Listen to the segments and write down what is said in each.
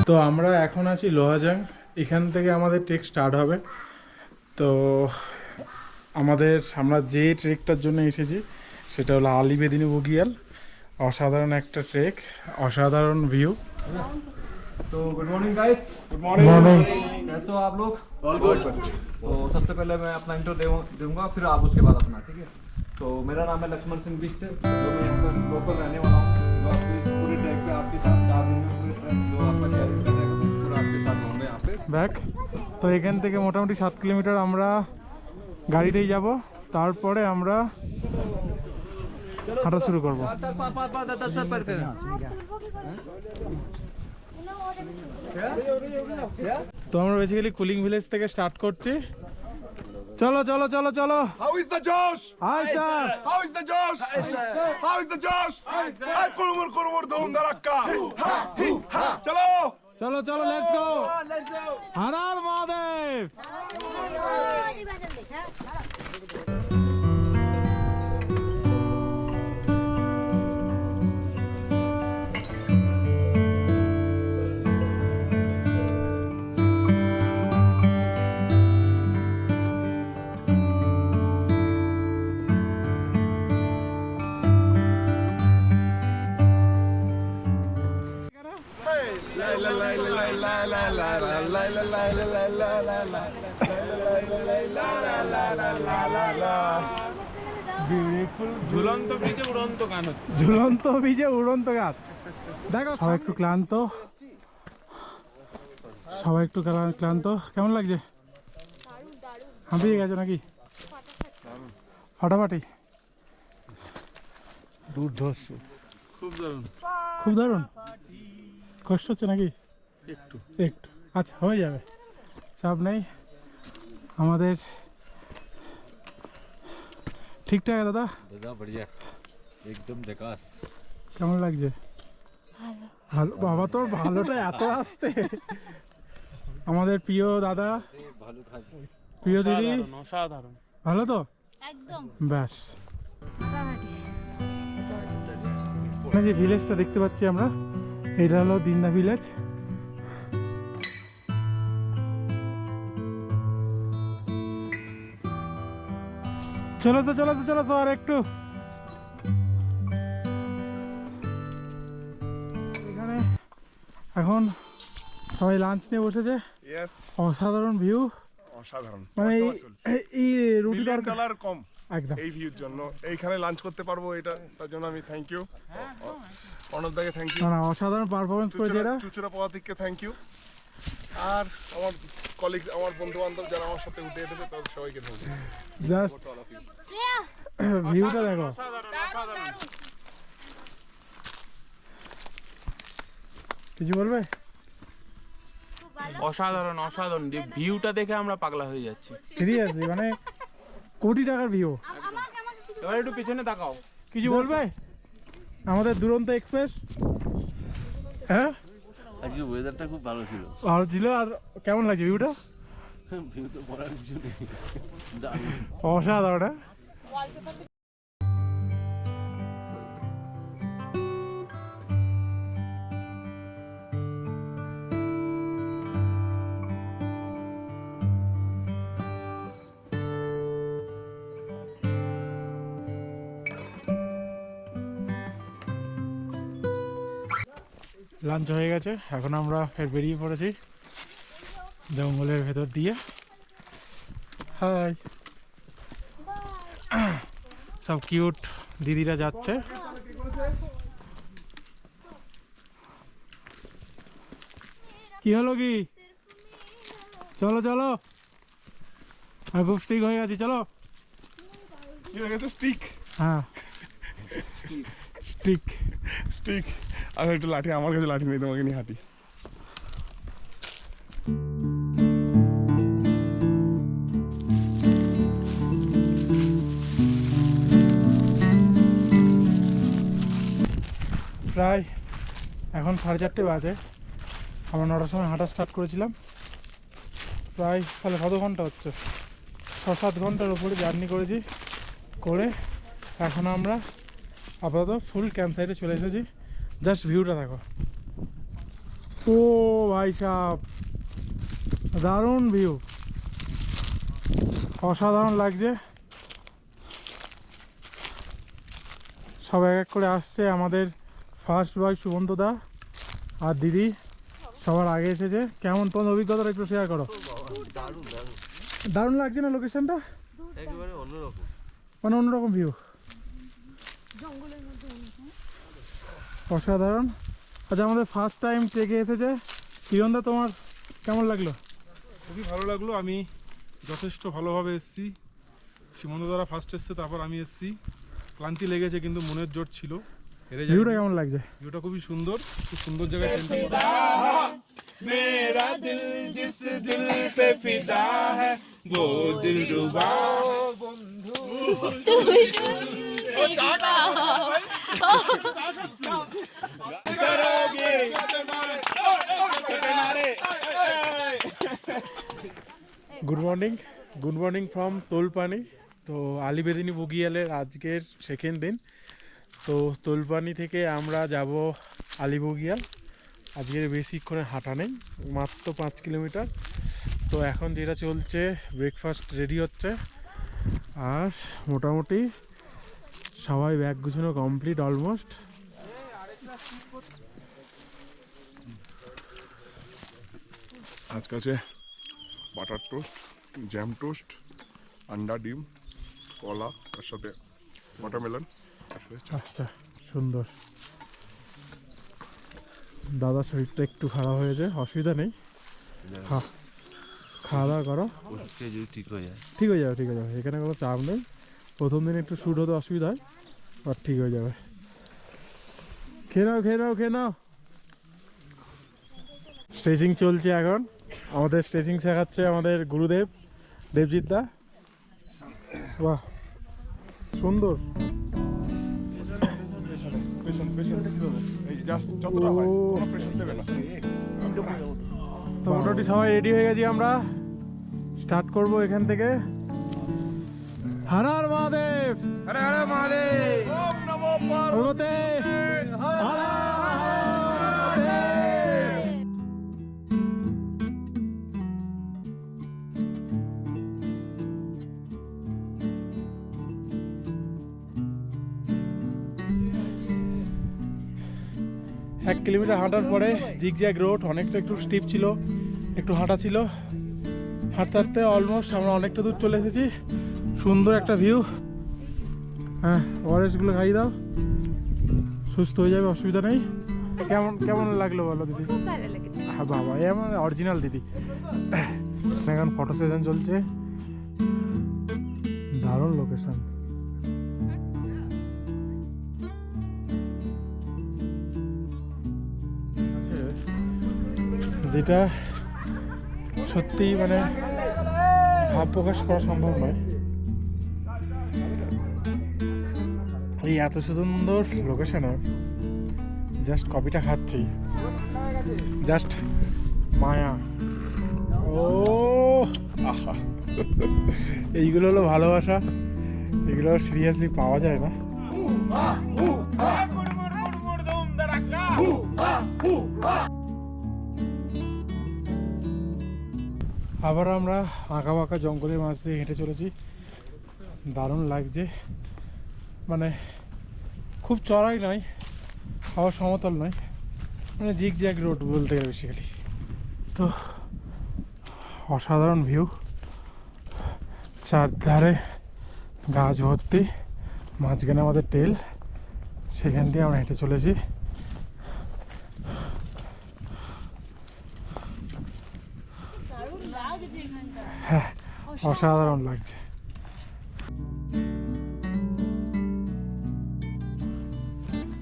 তো আমরা এখন আছি লোহাজাং, এখান থেকে আমাদের ট্রেক স্টার্ট হবে। তো আমরা যে ট্রেকটার জন্য এসেছি সেটা হলো আলী বেদিনী বুগিয়াল। অসাধারণ একটা ট্রেক, অসাধারণ ভিউ। तो good morning guys. Good morning. कैसे हो आप लोग? All good. तो सबसे पहले मैं अपना इंट्रो दूंगा, फिर आप उसके बाद अपना, ठीक है। तो मेरा नाम है लक्ष्मण सिंह बिष्ट, जो मैं यहाँ का लोकल रहने वाला हूँ। जो आपकी पूरे ट्रैक पे आपके साथ 4 दिन में पूरे ट्रैक जो आपका शेयरिंग करने का पूरा आपके साथ होंगे यहाँ पे ব্যাক। তো এখান থেকে মোটামুটি 7 কিলোমিটার আমরা গাড়িতেই যাব, তারপরে আমরা হাঁটা শুরু করব। তো আমরা বেসিক্যালি কুলিং ভিলেজ থেকে স্টার্ট করছি। চলো চলো চলো চলো। How is the Josh? Hi sir. How is the Josh? How is the Josh? Hey, kurumur dhum dharakka. Chalo. চলো চলো, লেটস গো। হর হর মহাদেব। ঝুলন্ত ব্রিজে উড়ন্ত গান হচ্ছে। ঝুলন্ত বীজে উড়ন্ত গাছ। দেখো সবাই একটু ক্লান্ত, সবাই একটু ক্লান্ত। কেমন লাগছে? হাঁপিয়ে গেছো নাকি? ফাটাফাটি, দুর্ধর্ষ, খুব দারুণ। খুব দারুণ। কষ্ট হচ্ছে নাকি? একটু একটু, আচ্ছা হয়ে যাবে, চাপ নেই। আমাদের ঠিকঠাক দাদা? দাদা বড়িয়া, একদম ঝাকাস। কেমন লাগছে? ভালো। বাবা তোর ভালোটা এত আসতে। আমাদের প্রিয় দাদা, ভালো কাজ, প্রিয় দিদি, অসাধারণ। ভালো তো একদম ব্যাস। যে ভিলেজটা দেখতে পাচ্ছি আমরা, এটা হলো দিন্দা ভিলেজ। চলো তো চলো তো চলো তো আর একটু। এখানে এখন সবাই লাঞ্চ নিয়ে বসেছে। Yes. অসাধারণ ভিউ, অসাধারণ। মানে এই রুটি $1 তরকারি million কম একদম। এই ভিউর জন্য এইখানে লাঞ্চ করতে পারবো, এটা তার জন্য আমি থ্যাংক ইউ অনব দাকে, থ্যাংক ইউ না না, অসাধারণ পারফরমেন্স করেছে এরা। চুচুরা পদাতিককে থ্যাংক ইউ, আর আমার কলিগ, আমার বন্ধু বান্ধব যারা আমার সাথে উঠে এসেছে তাদের সবাইকে থ্যাংক ইউ। জাস্ট ভিউটা দেখো। কিছু বলবে? অসাধারণ অসাধারণ ভিউটা দেখে আমরা পাগলা হয়ে যাচ্ছি। সিরিয়াসলি, মানে কোটি টাকার ভিউ। এবার একটু পিছনে তাকাও। কিছু বলবে আমাদের দুরন্ত এক্সপ্রেস? হ্যাঁ, আজকে ওয়েদারটা খুব ভালো ছিল। ভালো ছিল। আর কেমন লাগছে ভিউটা? ভিউ তো বলার কিছু নেই, অসাধারণ। লাঞ্চ হয়ে গেছে, এখন আমরা ফের বেরিয়ে পড়েছি জঙ্গলের ভেতর দিয়ে। হাই, সব কিউট দিদিরা যাচ্ছে। কি হলো কি? চলো চলো, আমি খুব স্ট্রিক হয়ে গেছি। চলো। কি হয়ে গেছে? স্টিক? হ্যাঁ, স্টিক। স্টিক। আর একটু লাঠি, আমার কাছে লাঠি নেই, তোমাকে নিয়ে হাঁটি। প্রায় এখন 4:30 বাজে। আমরা 9টার সময় হাঁটা স্টার্ট করেছিলাম। প্রায় তাহলে কত ঘন্টা হচ্ছে? 6-7 ঘন্টার উপরে জার্নি করেছি। করে এখন আমরা আপাতত ফুল ক্যাম্প সাইটে চলে এসেছি। জাস্ট ভিউটা দেখো, ও ভাই সাহেব, দারুণ ভিউ, অসাধারণ লাগছে। সব এক এক করে আসছে। আমাদের ফার্স্ট বয় সুমন্ত দা আর দিদি সবার আগে এসেছে। কেমন তোমার অভিজ্ঞতাটা একটু শেয়ার করো। দারুণ লাগছে না লোকেশনটা? একেবারে অন্যরকম। মানে অন্যরকম ভিউ, অসাধারণ। আচ্ছা, আমাদের ফার্স্ট টাইম ট্রেকে এসেছে কিরণদা, তোমার কেমন লাগলো? খুবই ভালো লাগলো। আমি যথেষ্ট ভালোভাবে এসেছি। সীমন্ত দ্বারা ফার্স্ট এসছে, তারপর আমি এসেছি। ক্লান্তি লেগেছে কিন্তু মনের জোর ছিল। ভিউটা কেমন লাগছে? ভিউটা খুবই সুন্দর, খুব সুন্দর জায়গায় मेरा दिल जिस दिल पे फिदा है वो दिल रुबा करोगे। Good morning from Tolpani. তো আলিবেদিনী বগিয়ালের আজকের সেকেন্ড দিন। তো তোলপানি থেকে আমরা যাব আলিবগিয়াল। আজকের বেশিক্ষণে হাঁটা নেই, মাত্র 5 কিলোমিটার। তো এখন যেটা চলছে, ব্রেকফাস্ট রেডি হচ্ছে, আর মোটামুটি সবাই ব্যাগ গুছানো কমপ্লিট অলমোস্ট। আজকে আছে বাটার টোস্ট, জ্যাম টোস্ট, আন্ডা, ডিম, কলা, তার সাথে ওয়াটারমেলন। আচ্ছা, সুন্দর। দাদার শরীরটা একটু খারাপ হয়েছে, অসুবিধা নেই, খাওয়া দাওয়া করো, ওষুধ খেয়ে যদি ঠিক হয়ে যায়। ঠিক হয়ে যাবে। এখানে কোনো চাপ নেই। প্রথম দিন একটু শ্যুট হতে অসুবিধা হয়, আর ঠিক হয়ে যাবে। খেয়ে নাও। স্ট্রেচিং চলছে এখন। আমাদের স্ট্রেচিং শেখাচ্ছে আমাদের গুরুদেব দেবজিৎ দা। বাহ, সুন্দর। যতটা হয় কোনো প্রেশার দেবে না। তো মোটামুটি সবাই রেডি হয়ে গেছি, আমরা স্টার্ট করব এখান থেকে। হর হর মহাদেব, हर हर महादेव। ওম নমো পার্বতে হর হর মহাদেব। এক কিলোমিটার হাঁটার পরে জিগজ্যাগ রোড, অনেকটা একটু স্টিপ ছিল, একটু হাঁটা ছিল। হাঁটতে হাঁটতে অলমোস্ট আমরা অনেকটা দূর চলে এসেছি। সুন্দর একটা ভিউ। হ্যাঁ, ওয়ারেসগুলো খাইয়ে দাও, সুস্থ হয়ে যাবে, অসুবিধা নেই। কেমন লাগলো বলো দিদি? খুব ভালো লেগেছে। হ্যাঁ বাবা, এই আমার অরিজিনাল দিদি। এখন ফটো সেশন চলছে, দারুণ লোকেশন। যেটা সত্যি মানে ভাব প্রকাশ করা সম্ভব নয়। এই এত সুন্দর লোকেশনে জাস্ট কপিটা খাচ্ছি, জাস্ট মায়া। ও আহা, এইগুলো হলো ভালোবাসা, এগুলো সিরিয়াসলি পাওয়া যায় না। আবার আমরা আঁকা বাঁকা জঙ্গলের মাঝ দিয়ে হেঁটে চলেছি, দারুণ লাগছে। মানে খুব চড়াই নয়, আবার সমতল নয়, মানে জিগজ্যাগ রোড বলতে গেলে বেসিক্যালি। তো অসাধারণ ভিউ, চারধারে গাছ ভর্তি, মাঝখানে আমাদের টেল, সেখান দিয়ে আমরা হেঁটে চলেছি। হ্যাঁ, অসাধারণ লাগছে।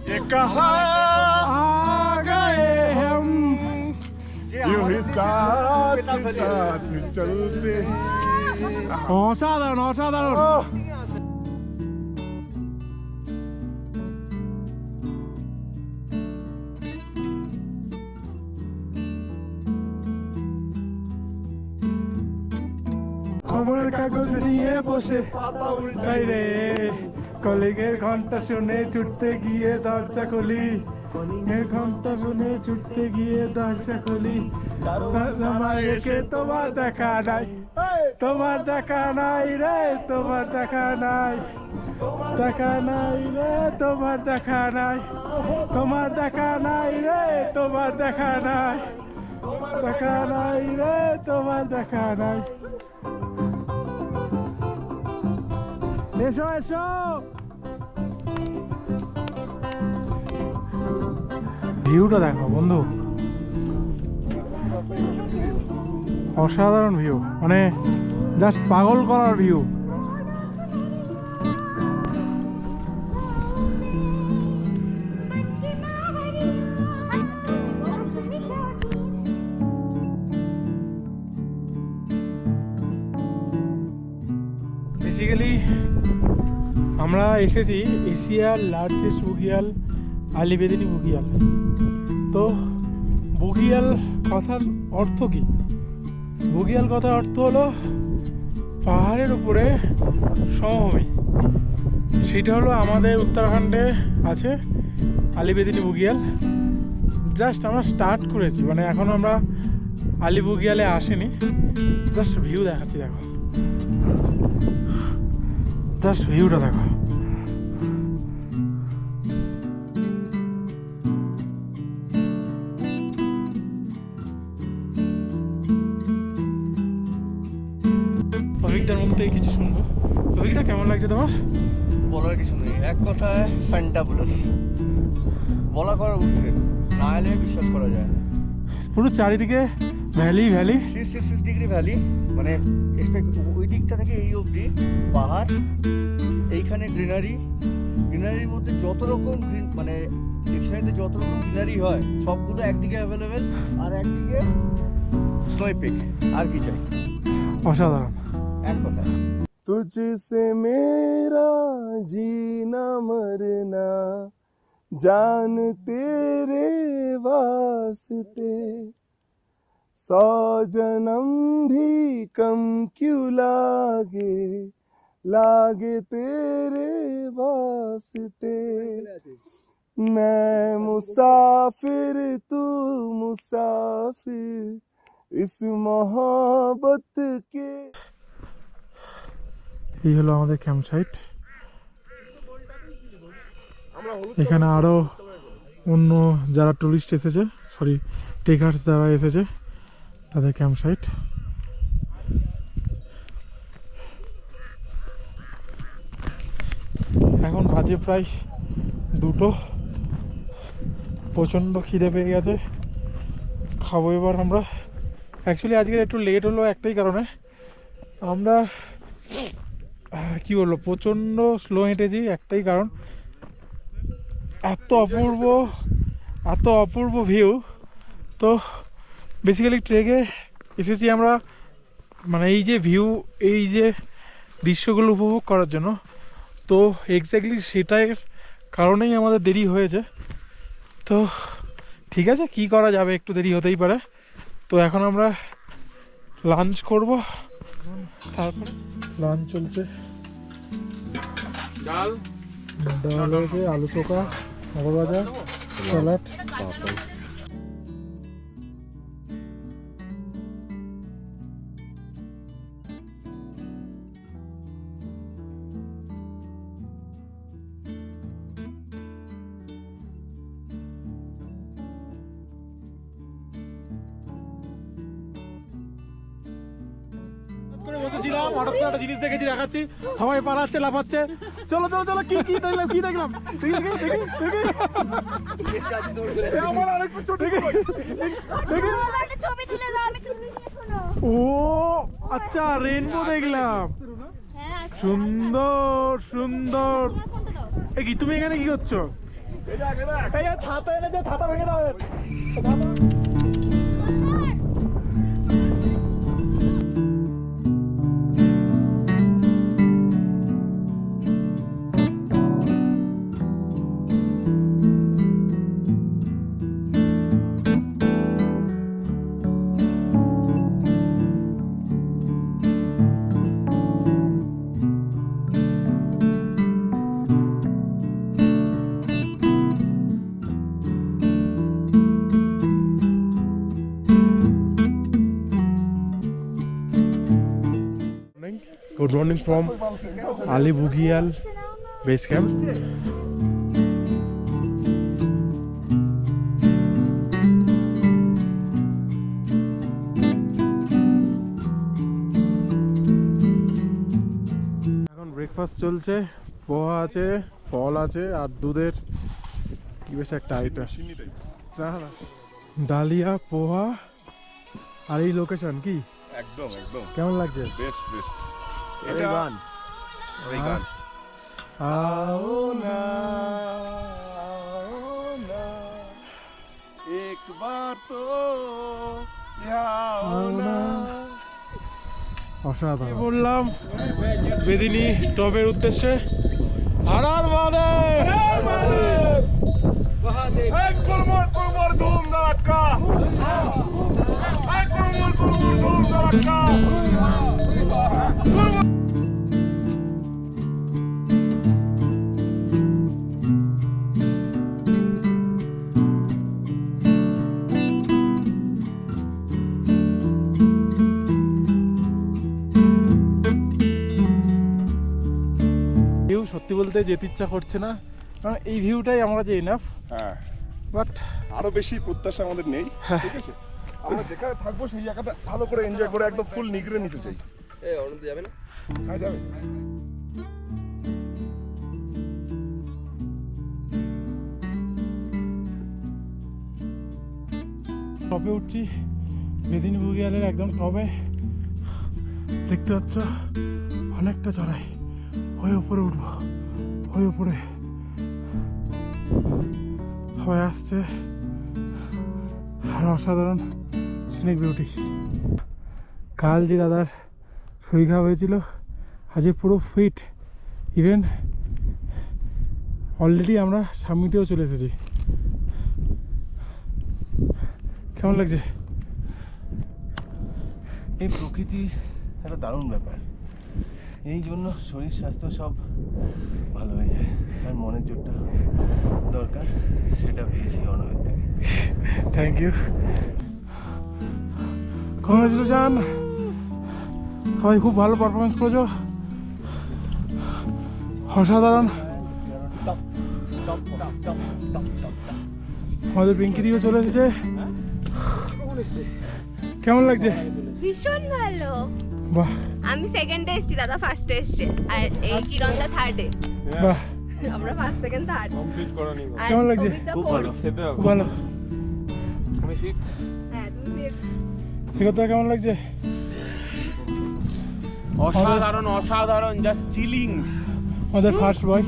ये कहाँ आ गए हम, यूं ही साथ साथ चलते। অসাধারণ। খবরের কাগজ নিয়ে বসে তাই রে, কলিগের ঘন্টা শুনে ছুটতে গিয়ে দরজা খুলি, এর ঘন্টা শুনে ছুটতে গিয়ে দরজা খুলি, আমার এসে তোমার দেখা নাই, তোমার দেখা নাই রে, তোমার দেখা নাই, দেখা নাই রে, তোমার দেখা নাই, তোমার দেখা নাই রে, তোমার দেখা নাই, দেখা নাই রে, তোমার দেখা নাই। এসো এসো, ভিউটা দেখো বন্ধু, অসাধারণ ভিউ, মানে জাস্ট পাগল করার ভিউ। বেসিক্যালি আমরা এসেছি এশিয়ার লার্জেস্ট বুগিয়াল আলিবেদিনী বুগিয়াল। তো বুগিয়াল কথার অর্থ কি? বুগিয়াল কথার অর্থ হলো পাহাড়ের উপরে সমভূমি। সেটা হলো আমাদের উত্তরাখণ্ডে আছে আলিবেদিনী বুগিয়াল। জাস্ট আমরা স্টার্ট করেছি, মানে এখন আমরা আলি বুগিয়ালে আসিনি। জাস্ট ভিউ দেখাচ্ছি, দেখো জাস্ট ভিউটা দেখো। অভিজ্ঞতার মুখ থেকে কিছু শুনবো। অভিজ্ঞতা কেমন লাগছে তোমার? বলার কিছু নেই, এক কথায় ফ্যান্টাবুলাস, বলা করার উঠে না এলে বিশ্বাস করা যায় না। পুরো চারিদিকে ভ্যালি ভ্যালি, 360 ডিগ্রি ভ্যালি, মানে ওই দিকটা থেকে এই অবধি পাহাড়, এইখানে গ্রিনারি, গ্রিনারির মধ্যে যত রকম মানে ডিকশনারিতে যত রকম গ্রিনারি হয় সবগুলো একদিকে অ্যাভেলেবেল, আর একদিকে স্নো পিক। আর কি চাই? অসাধারণ। এক কথা, तुझसे मेरा जीना मरना जान तेरे वास्ते, 100 जन्म भी कम क्यों लागे, लागे तेरे वास्ते। मैं मुसाफिर तू मुसाफिर इस मोहब्बत के। এই হলো আমাদের ক্যাম্প সাইট। এখানে আরো অন্য যারা টুরিস্ট এসেছে, সরি ট্রেকার্স যারা এসেছে, তাদের ক্যাম্প সাইট। এখন বাজে প্রায় 2টো। প্রচণ্ড খিদে পেয়ে গেছে, খাবো এবার আমরা। অ্যাকচুয়ালি আজকে একটু লেট হলো একটাই কারণে, আমরা কি বলবো প্রচণ্ড স্লো হেঁটেছি। একটাই কারণ, এত অপূর্ব ভিউ। তো বেসিক্যালি ট্রেকে এসেছি আমরা, মানে এই যে ভিউ, এই যে দৃশ্যগুলো উপভোগ করার জন্য। তো এক্স্যাক্টলি সেটার কারণেই আমাদের দেরি হয়েছে। তো ঠিক আছে, কি করা যাবে, একটু দেরি হতেই পারে। তো এখন আমরা লাঞ্চ করব, তারপরে লাঞ্চ চলছে। ডাল হয়েছে, আলু চোখা, মগর ভাজা, স্যালাড। বসেছিলাম, হঠাৎ করে একটা জিনিস দেখেছি, দেখাচ্ছি, সবাই পালাচ্ছে, লাফাচ্ছে। চলো চলো চলো, কি দেখলাম, কি দেখলাম, ও আচ্ছা, রেনবো দেখলাম, সুন্দর সুন্দর। এ কি তুমি এখানে কি করছো? এই ছাতা এনেছে, ছাতা ভেঙে দাও। Good morning from Ali Bugial base camp. এখন ব্রেকফাস্ট চলছে, পোহা আছে, ফল আছে আর দুধের কি বেশ একটা আইটেম, ডালিয়া, পোহা আর এই লোকেশন কি একদম একদম কেমন লাগছে? বেস্ট বেস্ট এই গান এই গান आओ ना এক বার তো आओ ना। অসাধারণ। বললাম বেদিনী টপের উদ্দেশ্যে। হারার মানে এক কুরমুর ধুম ধাক্কা, এক কুরমুর ধুম ধাক্কা। ভিউ সত্যি বলতে যেতে ইচ্ছা করছে না, কারণ এই ভিউটাই আমার কাছে এনাফ। হ্যাঁ, বাট আরো বেশি প্রত্যাশা আমাদের নেই, ঠিক আছে? আমরা যেখানে থাকবো সেই জায়গাটা ভালো করে এনজয় করে একদম ফুল নিগড়ে নিতে চাই। অনন্ত যাবে না? হ্যাঁ যাবে। টপে উঠছি, বেদিনী বুগিয়ালের একদম টপে। দেখতে পাচ্ছ অনেকটা চড়াই, ওই উপরে উঠবো, ওই উপরে হয়ে আসছে আর অসাধারণ সিনিক বিউটি। কাল যে দাদার শরীর খারাপ হয়েছিল, আজকে পুরো ফিট। ইভেন অলরেডি আমরা সামিটেও চলে এসেছি। কেমন লাগছে? এই প্রকৃতি একটা দারুণ ব্যাপার, এই জন্য শরীর স্বাস্থ্য সব ভালো হয়ে যায়, আর মনের জোরটা দরকার সেটা পেয়েছি অনবের থেকে। Thank you, congratulation. সবাই খুব ভালো পারফরমেন্স করেছো, অসাধারণ। আমাদের পিঙ্কি দিকে চলে এসেছে। কেমন লাগছে? ভীষণ ভালো। বাহ আমি সেকেন্ডে এসেছি, দাদা ফার্স্টে এসছে, আর এই কিরণদা থার্ডে। বাহ, আমরা ফার্স্ট সেকেন্ড থার্ড। কমপ্লিট করা নেই। কেমন লাগছে? খুব ভালো। খুব ভালো। আমি ফিফথ। হ্যাঁ তুমি শিখতে কেমন লাগছে? অসাধারণ অসাধারণ, জাস্ট চিলিং। আমাদের ফার্স্ট বয়।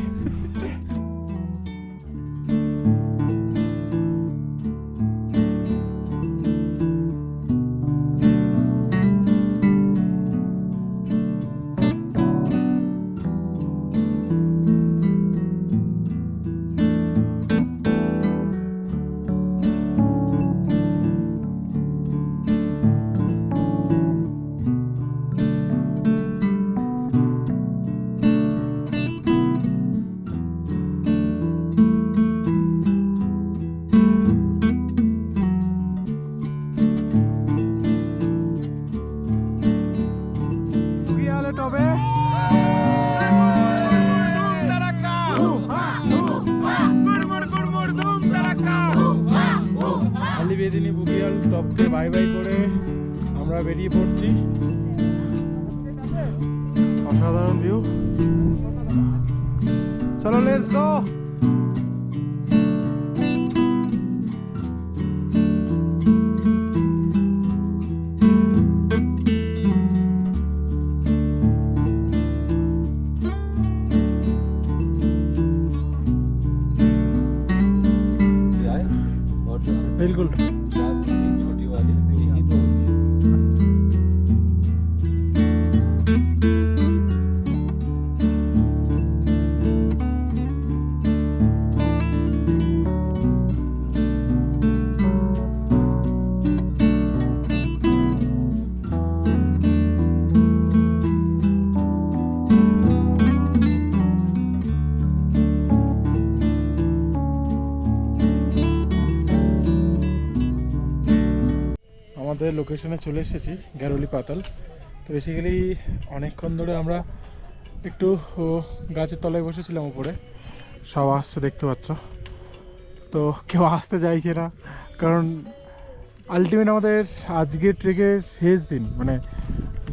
টবে আলি বেদিনী বুগিয়াল টপকে বাই বাই করে আমরা বেরিয়ে পড়ছি। অসাধারণ ভিউ, চলো লেটস গো। बिल्कुल छोटी वाली यही तो होती है। আমাদের লোকেশনে চলে এসেছি, গ্যারোলি পাতাল। তো বেসিক্যালি অনেকক্ষণ ধরে আমরা একটু গাছের তলায় বসেছিলাম উপরে, সব আসছে দেখতে পাচ্ছ। তো কেউ আসতে চাইছে না, কারণ আলটিমেট আমাদের আজকের ট্রেকের শেষ দিন, মানে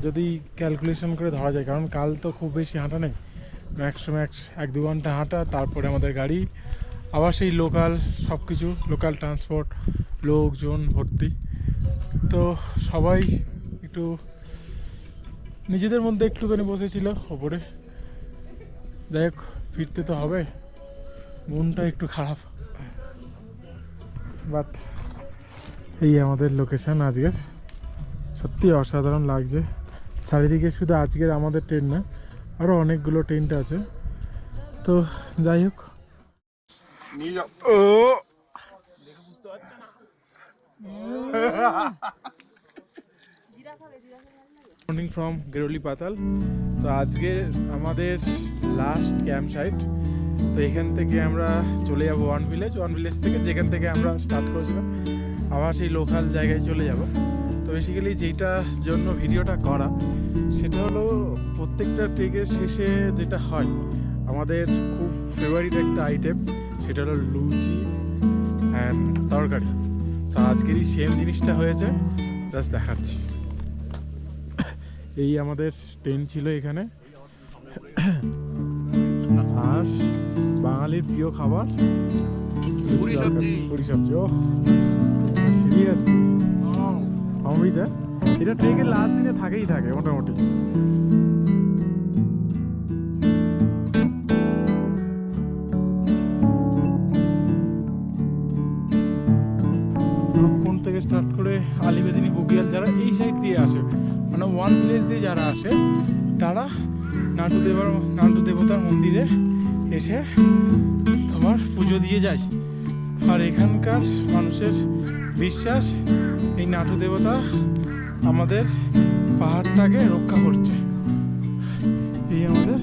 যদি ক্যালকুলেশন করে ধরা যায়, কারণ কাল তো খুব বেশি হাঁটা নেই, ম্যাক্স 1-2 ঘন্টা হাঁটা, তারপরে আমাদের গাড়ি আবার সেই লোকাল সব কিছু, লোকাল ট্রান্সপোর্ট, লোকজন ভর্তি। তো সবাই একটু নিজেদের মধ্যে একটুখানি বসেছিল ওপরে। যাই হোক, ফিরতে তো হবে, মনটা একটু খারাপ, বাট এই আমাদের লোকেশান আজকের। সত্যি অসাধারণ লাগছে চারিদিকে, শুধু আজকের আমাদের ট্রেন না, আরও অনেকগুলো টেন্ট আছে। তো যাই হোক, ও মর্নিং ফ্রম গেরুলি পাতাল। তো আজকে আমাদের লাস্ট ক্যাম্প সাইট। তো এখান থেকে আমরা চলে যাব ওয়ান ভিলেজ থেকে, যেখান থেকে আমরা স্টার্ট করেছিলাম, আবার সেই লোকাল জায়গায় চলে যাব। তো বেসিক্যালি যেটার জন্য ভিডিওটা করা, সেটা হলো প্রত্যেকটা ট্রেকের শেষে যেটা হয়, আমাদের খুব ফেভারিট একটা আইটেম, সেটা হলো লুচি অ্যান্ড তরকারি। তো আজকেরই সেম জিনিসটা হয়েছে, জাস্ট দেখাচ্ছি। এই আমাদের টেন্ট ছিল এখানে, আর বাঙালির প্রিয় খাবার পুরি সবজি। ও সিরিয়াস অমৃতা, এটা ট্রেকের লাস্ট দিনে থাকেই থাকে মোটামুটি। রূপকুণ্ড থেকে স্টার্ট করে আলিবেদিনী বগিয়াল, যারা এই সাইড দিয়ে আসে, মানে ওয়ান ভিলেজ দিয়ে যারা আসে, তারা নাটু দেবতার মন্দিরে এসে তোমার পুজো দিয়ে যায়। আর এখানকার মানুষের বিশ্বাস, এই নাটু দেবতা আমাদের পাহাড়টাকে রক্ষা করছে। এই আমাদের